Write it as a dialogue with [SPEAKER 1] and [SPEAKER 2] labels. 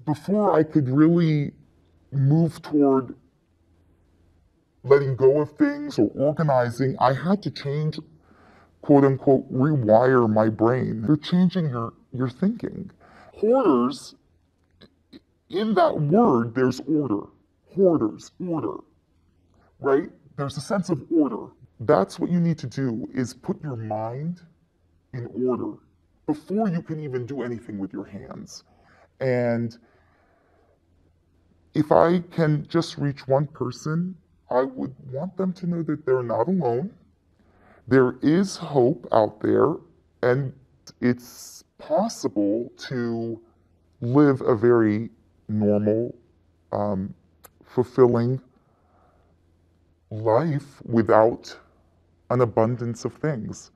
[SPEAKER 1] before I could really move toward letting go of things or organizing, I had to change, quote unquote, rewire my brain. You're changing your thinking. Hoarders, in that word, there's order. Hoarders, order, right? There's a sense of order. That's what you need to do, is put your mind in order before you can even do anything with your hands. And if I can just reach one person, I would want them to know that they're not alone. There is hope out there, and it's possible to live a very normal, fulfilling life without an abundance of things.